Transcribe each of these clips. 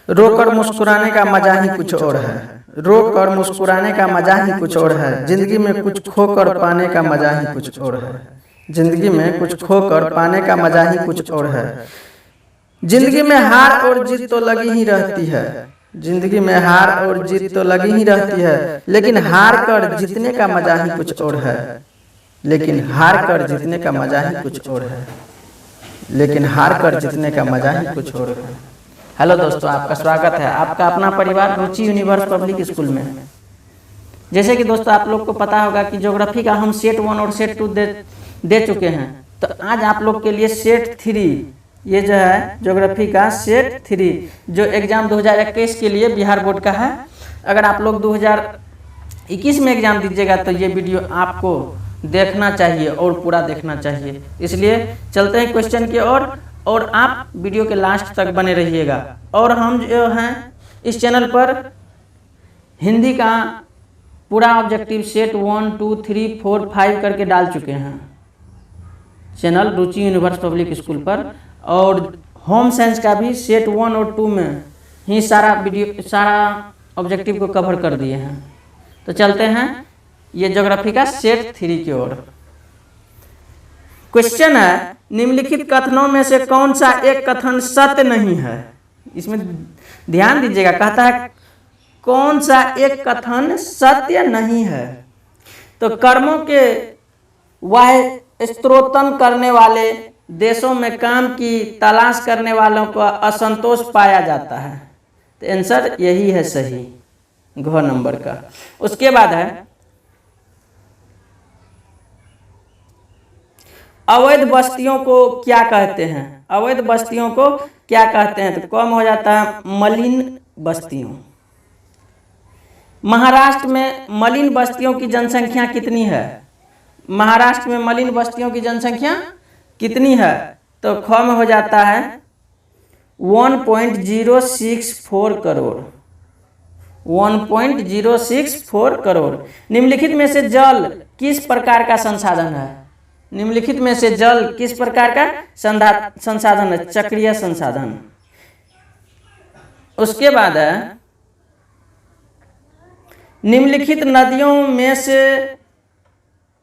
रोकर मुस्कुराने का मजा ही कुछ और है। रोकर मुस्कुराने का मजा ही कुछ और है। जिंदगी में कुछ खोकर पाने का मजा ही कुछ और है। जिंदगी में कुछ खोकर पाने का मजा ही कुछ और है। जिंदगी में हार और जीत तो लगी ही रहती है। जिंदगी में हार और जीत तो लगी ही रहती है, लेकिन हार कर जीतने का मजा ही कुछ और है। लेकिन हार कर जीतने का मजा ही कुछ और है। लेकिन हार कर जीतने का मजा ही कुछ और है। हेलो दोस्तों, आपका स्वागत है आपका अपना परिवार रुचि यूनिवर्स पब्लिक स्कूल में। जैसे कि दोस्तों आप लोग को पता होगा कि ज्योग्राफी का हम सेट 1 और सेट 2 दे चुके हैं। तो आज आप लोग के लिए सेट 3, ये जो है ज्योग्राफी का सेट 3 जो एग्जाम 2021 के लिए बिहार बोर्ड का है। अगर आप लोग 2021 में एग्जाम दीजिएगा तो ये वीडियो आपको देखना चाहिए और पूरा देखना चाहिए। इसलिए चलते हैं क्वेश्चन की ओर और आप वीडियो के लास्ट तक बने रहिएगा। और हम जो हैं इस चैनल पर हिंदी का पूरा ऑब्जेक्टिव सेट 1, 2, 3, 4, 5 करके डाल चुके हैं चैनल रुचि यूनिवर्स पब्लिक स्कूल पर। और होम साइंस का भी सेट 1 और 2 में ही सारा ऑब्जेक्टिव को कवर कर दिए हैं। तो चलते हैं ये ज्योग्राफी का सेट 3 की ओर। क्वेश्चन है, निम्नलिखित कथनों में से कौन सा एक कथन सत्य नहीं है। इसमें ध्यान दीजिएगा, कहता है कौन सा एक कथन सत्य नहीं है। तो कर्मों के वह स्त्रोतन करने वाले देशों में काम की तलाश करने वालों को असंतोष पाया जाता है। तो आंसर यही है सही, घ नंबर का। उसके बाद है अवैध बस्तियों को क्या कहते हैं। अवैध बस्तियों को क्या कहते हैं, तो कम हो जाता है मलिन बस्तियों। महाराष्ट्र में मलिन बस्तियों की जनसंख्या कितनी है। महाराष्ट्र में मलिन बस्तियों की जनसंख्या कितनी है, तो ख में हो जाता है 1.064 करोड़। 1.064 करोड़। निम्नलिखित में से जल किस प्रकार का संसाधन है। निम्नलिखित में से जल किस प्रकार का संसाधन है, चक्रीय संसाधन। उसके बाद है निम्नलिखित नदियों में से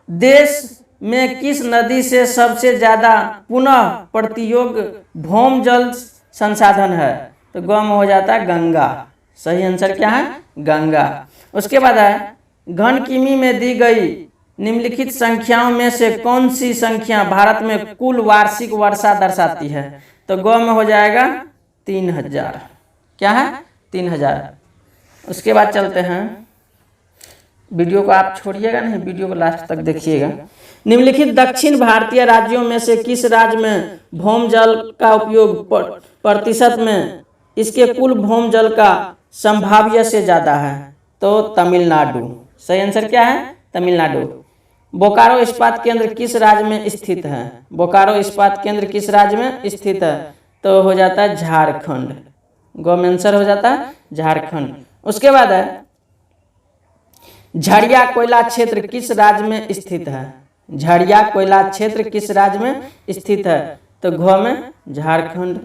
देश में किस नदी से सबसे ज्यादा पुनः प्रतियोग भौम जल संसाधन है, तो ग में हो जाता है गंगा। सही आंसर क्या है, गंगा। उसके बाद है घन किमी में दी गई निम्नलिखित संख्याओं में से कौन सी संख्या भारत में कुल वार्षिक वर्षा दर्शाती है, तो ग में हो जाएगा 3000। क्या है, 3000। उसके बाद चलते हैं, वीडियो को आप छोड़िएगा नहीं, वीडियो को लास्ट तक देखिएगा। निम्नलिखित दक्षिण भारतीय राज्यों में से किस राज्य में भौम जल का उपयोग प्रतिशत में इसके कुल भौम जल का संभाव्य से ज्यादा है, तो तमिलनाडु। सही आंसर क्या है, तमिलनाडु। बोकारो इस्पात केंद्र किस राज्य में स्थित है। बोकारो इस्पात केंद्र किस राज्य में स्थित है, तो हो जाता है झारखंड। गो में आंसर हो जाता है झारखंड। उसके बाद है झरिया कोयला क्षेत्र किस राज्य में स्थित है। झरिया कोयला क्षेत्र किस राज्य में स्थित है, तो घ में झारखंड।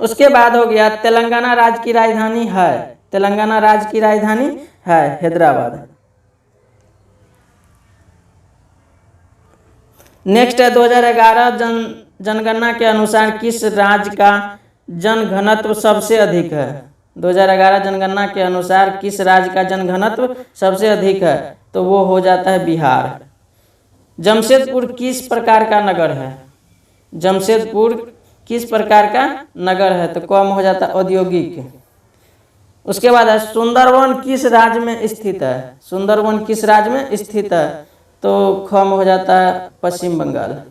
उसके बाद हो गया तेलंगाना राज्य की राजधानी है। तेलंगाना राज्य की राजधानी है हैदराबाद। नेक्स्ट है 2011 जनगणना के अनुसार किस राज्य का जनघनत्व सबसे अधिक है। 2011 जनगणना के अनुसार किस राज्य का जनघनत्व सबसे अधिक है, तो वो हो जाता है बिहार। जमशेदपुर किस प्रकार का नगर है। जमशेदपुर किस प्रकार का नगर है, तो कम हो जाता है औद्योगिक। उसके बाद है सुंदरवन किस राज्य में स्थित है। सुंदरवन किस राज्य में स्थित है, तो ख में हो जाता है पश्चिम बंगाल।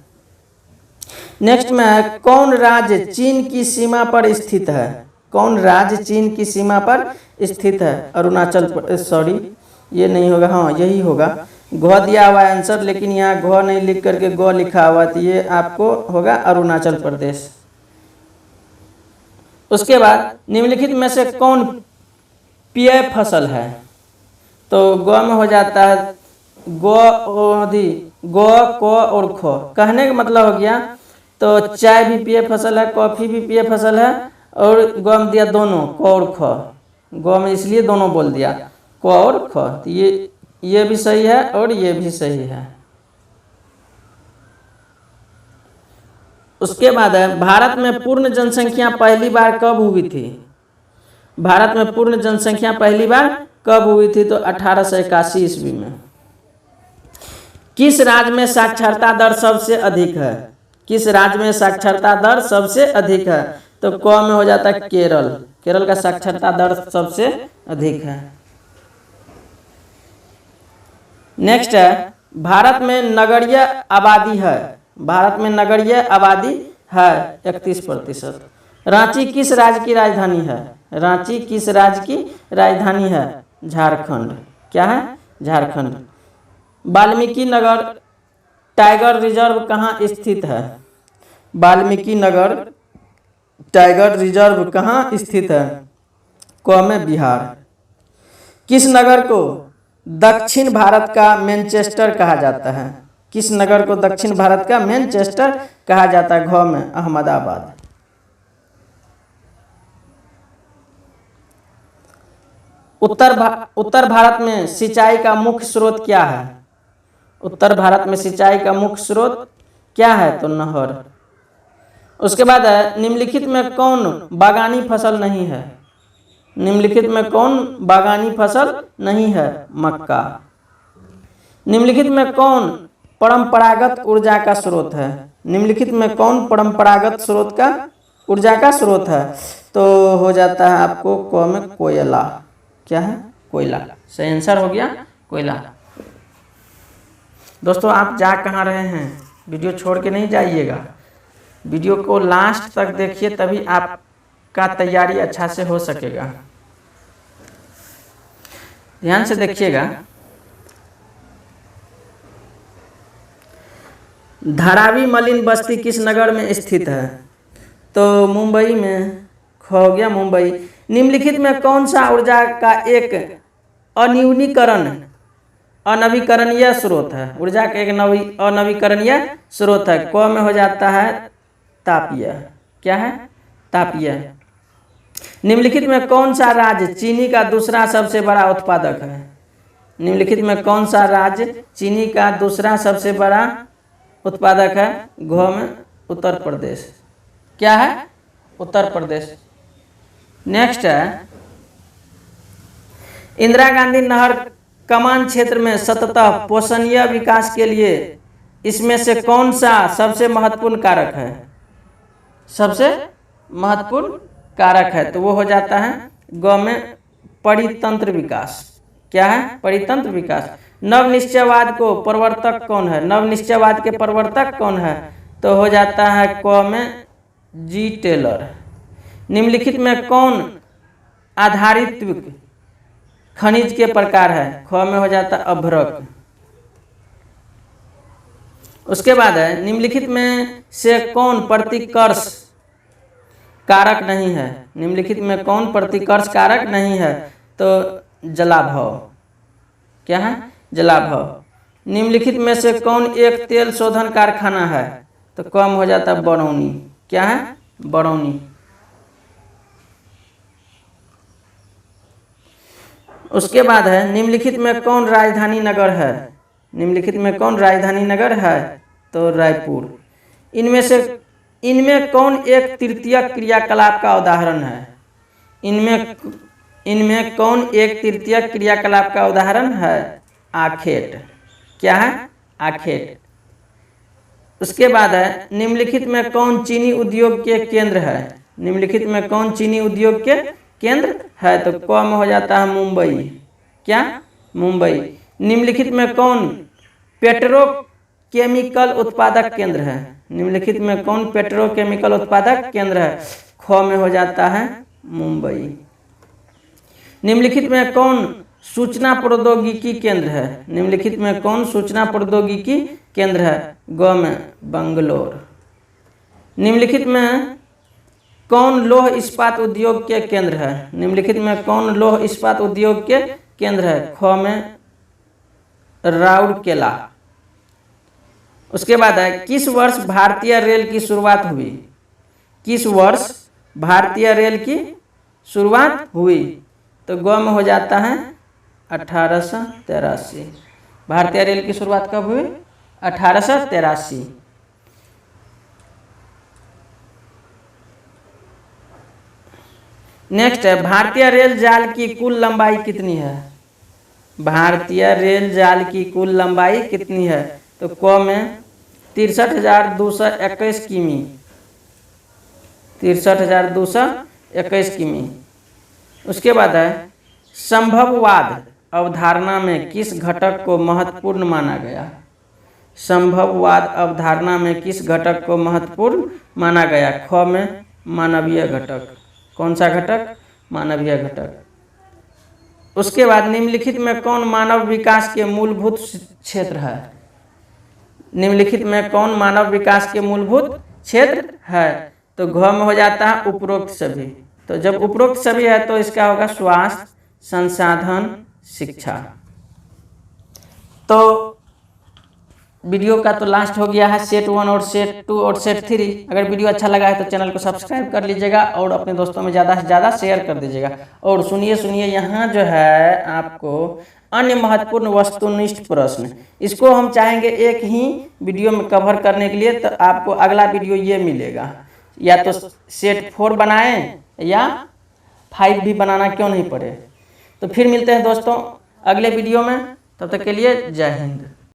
नेक्स्ट में है कौन राज्य चीन की सीमा पर स्थित है। कौन राज्य चीन की सीमा पर स्थित है। अरुणाचल, सॉरी ये नहीं होगा, हाँ यही होगा। घ दिया हुआ है आंसर, लेकिन यहाँ घ नहीं लिख करके ग लिखा हुआ, तो ये आपको होगा अरुणाचल प्रदेश। उसके बाद निम्नलिखित में से कौन पेय फसल है, तो ग में हो जाता है ग, क और ख। कहने का मतलब हो गया तो चाय भी पेय फसल है, कॉफी भी पेय फसल है, और ग में दिया दोनों क और ख, ग में इसलिए दोनों बोल दिया क और ख, तो ये भी सही है और ये भी सही है। उसके बाद है भारत में पूर्ण जनसंख्या पहली बार कब हुई थी? भारत में पूर्ण जनसंख्या पहली बार कब हुई थी? तो 1881 ईस्वी में। किस राज्य में साक्षरता दर सबसे अधिक है? किस राज्य में साक्षरता दर सबसे अधिक है? तो क में हो जाता है केरल। केरल का साक्षरता दर सबसे अधिक है। नेक्स्ट है भारत में नगरीय आबादी है। भारत में नगरीय आबादी है 31%। रांची किस राज्य की राजधानी है? रांची किस राज्य की राजधानी है? झारखंड। क्या है? झारखंड। वाल्मीकि नगर टाइगर रिजर्व कहाँ स्थित है? वाल्मीकि नगर टाइगर रिजर्व कहाँ स्थित है? क में बिहार। किस नगर को दक्षिण भारत का मैनचेस्टर कहा जाता है? किस नगर को दक्षिण भारत का मैनचेस्टर कहा जाता है? घ में अहमदाबाद। उत्तर भारत में सिंचाई का मुख्य स्रोत क्या है? उत्तर भारत में सिंचाई का मुख्य स्रोत क्या है? तो नहर। उसके बाद है निम्नलिखित में कौन बागानी फसल नहीं है? निम्नलिखित में कौन बागानी फसल नहीं है? मक्का। निम्नलिखित में कौन परंपरागत ऊर्जा का स्रोत है? निम्नलिखित में कौन परंपरागत स्रोत का ऊर्जा का स्रोत है? तो हो जाता है आपको क में कोयला। क्या है? कोयला। सही आंसर हो गया कोयला। दोस्तों आप जा कहाँ रहे हैं? वीडियो छोड़ के नहीं जाइएगा, वीडियो को लास्ट तक देखिए तभी आपका तैयारी अच्छा से हो सकेगा। ध्यान से देखिएगा। धारावी मलिन बस्ती किस नगर में स्थित है? तो मुंबई में। हो गया मुंबई। निम्नलिखित में कौन सा ऊर्जा का एक अनवीकरणीय स्रोत है? ऊर्जा का एक अनवीकरणीय स्रोत है। क में हो जाता है तापीय। क्या है? तापीय। निम्नलिखित में कौन सा राज्य चीनी का दूसरा सबसे बड़ा उत्पादक है? निम्नलिखित में कौन सा राज्य चीनी का दूसरा सबसे बड़ा उत्पादक है? घ में उत्तर प्रदेश। क्या है? उत्तर प्रदेश। नेक्स्ट है इंदिरा गांधी नहर कमान क्षेत्र में सततः पोषणीय विकास के लिए इसमें से कौन सा सबसे महत्वपूर्ण कारक है? सबसे महत्वपूर्ण कारक है तो वो हो जाता है ग में परितंत्र विकास। क्या है? परितंत्र विकास। नवनिश्चयवाद को प्रवर्तक कौन है? नवनिश्चयवाद के प्रवर्तक कौन है? तो हो जाता है क में जी टेलर। निम्नलिखित में कौन आधारित्व खनिज के प्रकार है? ख में हो जाता है अभ्रक। उसके बाद है निम्नलिखित में से कौन प्रतिकर्ष कारक नहीं है? निम्नलिखित में कौन प्रतिकर्ष कारक नहीं है? तो जलाभव। क्या है? जलाभव। निम्नलिखित में से कौन एक तेल शोधन कारखाना है? तो कम हो जाता है बरौनी। क्या है? बरौनी। उसके बाद है निम्नलिखित में कौन राजधानी नगर है? निम्नलिखित में कौन राजधानी नगर है? तो रायपुर। इनमें कौन एक तृतीय क्रियाकलाप का उदाहरण है? इनमें कौन एक तृतीय क्रियाकलाप का उदाहरण है? आखेट। क्या है? आखेट। उसके बाद है निम्नलिखित में कौन चीनी उद्योग के केंद्र है? निम्नलिखित में कौन चीनी उद्योग के केंद्र है? तो क में हो जाता है मुंबई। क्या? मुंबई। निम्नलिखित में कौन पेट्रोकेमिकल उत्पादक केंद्र है? निम्नलिखित में कौन पेट्रोकेमिकल उत्पादक केंद्र है? ख में हो जाता है मुंबई। निम्नलिखित में कौन सूचना प्रौद्योगिकी केंद्र है? निम्नलिखित में कौन सूचना प्रौद्योगिकी केंद्र है? ग में बंगलोर। निम्नलिखित में कौन लौह इस्पात उद्योग के केंद्र है? निम्नलिखित में कौन लौह इस्पात उद्योग के केंद्र है? ख में राउरकेला। उसके बाद है किस वर्ष भारतीय रेल की शुरुआत हुई? किस वर्ष भारतीय रेल की शुरुआत हुई, तो ग में हो जाता है 1883। भारतीय रेल की शुरुआत कब हुई? 1883। नेक्स्ट है, भारतीय रेल जाल की कुल लंबाई कितनी है? भारतीय रेल जाल की कुल लंबाई कितनी है? तो क में 63,221 किमी, 63,221 किमी। उसके बाद है, संभववाद अवधारणा में किस घटक को महत्वपूर्ण माना गया? संभववाद अवधारणा में किस घटक को महत्वपूर्ण माना गया? ख में मानवीय घटक। कौन सा घटक? मानवीय घटक। उसके बाद, निम्नलिखित में कौन मानव विकास के मूलभूत क्षेत्र है? निम्नलिखित में कौन मानव विकास के मूलभूत क्षेत्र है? तो घ में हो जाता है उपरोक्त सभी। तो जब उपरोक्त सभी है तो इसका होगा स्वास्थ्य, संसाधन, शिक्षा। तो वीडियो का तो लास्ट हो गया है, सेट 1 और सेट 2 और सेट 3। अगर वीडियो अच्छा लगा है तो चैनल को सब्सक्राइब कर लीजिएगा और अपने दोस्तों में ज़्यादा से ज़्यादा शेयर कर दीजिएगा। और सुनिए यहाँ जो है आपको अन्य महत्वपूर्ण वस्तुनिष्ठ प्रश्न, इसको हम चाहेंगे एक ही वीडियो में कवर करने के लिए, तो आपको अगला वीडियो ये मिलेगा। या तो सेट 4 बनाएं या 5 भी बनाना क्यों नहीं पड़े। तो फिर मिलते हैं दोस्तों अगले वीडियो में, तब तक के लिए जय हिंद।